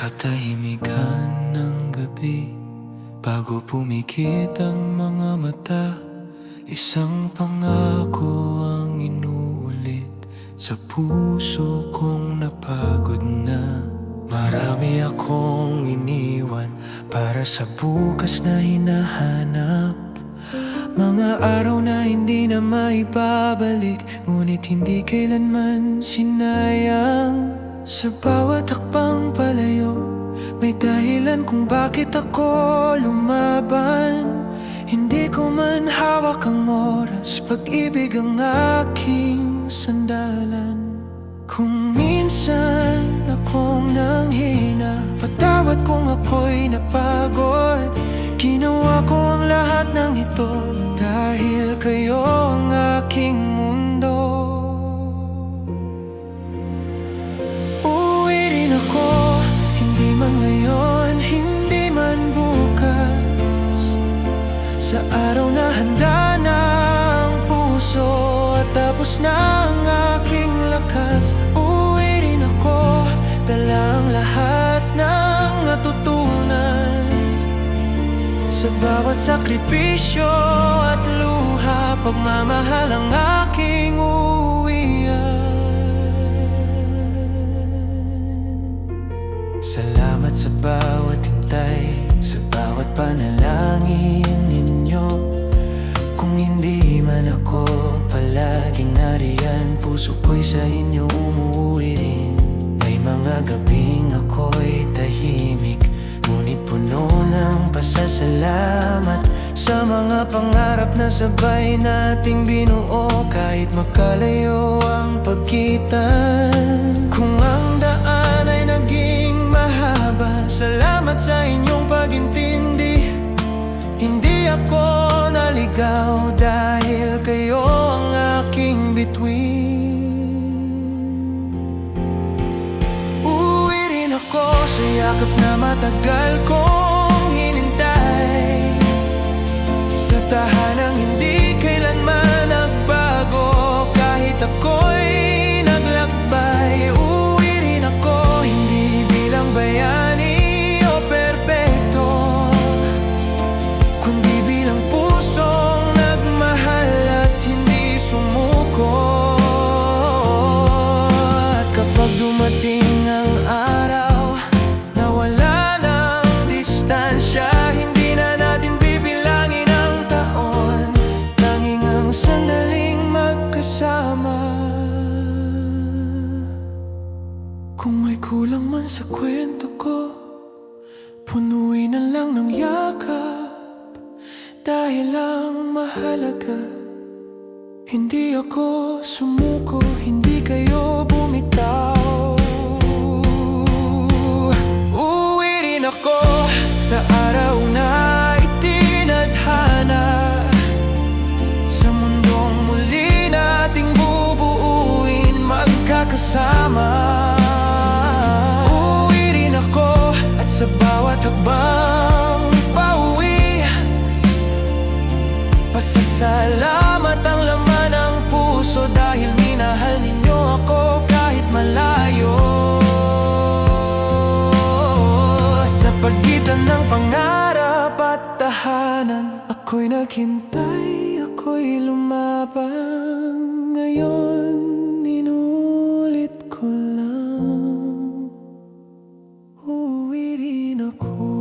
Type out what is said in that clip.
Katahimikan ng gabi, bago pumikit ang mga mata, isang pangako ang inuulit sa puso kong napagod na. Marami akong iniwan para sa bukas na hinahanap, mga araw na hindi na maibabalik, ngunit hindi kailanman sinayang. Sa bawat hakbang palayo, may dahilan kung bakit ako lumaban. Hindi ko man hawak ang oras, pag-ibig ang aking sandalan. Kung minsan akong nanghina, patawad kung ako'y napagod. Ginawa ko ang lahat ng ito dahil kayo ang aking mundo. Uuwi rin ako, hindi man ngayon, hindi man bukas. Sa araw na handa na ang puso at tapos na ang aking lakas. Uuwi rin ako, dala ang lahat ng natutunan. Sa bawat sakripisyo at luha, pagmamahal ang aking uwian. Salamat sa bawat hintay, sa bawat panalangin ninyo. Kung hindi man ako palaging nariyan, puso ko'y sa inyo umuwi rin. May mga gabing ako'y tahimik, ngunit puno ng pasasalamat sa mga pangarap na sabay nating binuo, kahit makalayo ang pagitan. Kung ang daan ay naging mahaba, salamat sa inyong pag-intindi. Hindi ako naligaw dahil kayo ang aking bituin. Uuwi rin ako sa yakap na matagal kong hinintay, sa tahanang hindi kailanman nagbago, kahit ako'y naglakbay. Uuwi rin ako, hindi bilang bayani o perpekto, kundi bilang pusong nagmahal at hindi sumuko. At kapag dumating ang araw na wala ng distansya, hindi na natin bibilangin ang taon, tanging ang sandaling magkasama. Kung may kulang man sa kwento ko, punuin na lang ng yakap, dahil ang mahalaga, hindi ako sumuko, hindi kayo bumitaw. Uuwi rin ako sa araw na itinadhana, sa mundong muli nating bubuuin magkakasama. Uuwi rin ako at sa bawat hakbang pauwi, pasasalamat ang laman ng puso, dahil minahal ninyo ako kahit malayo. Sa pagitan ng pangarap at tahanan, ako'y naghintay, ako'y lumaban. Ngayon inulit ko lang, uuwi rin ako.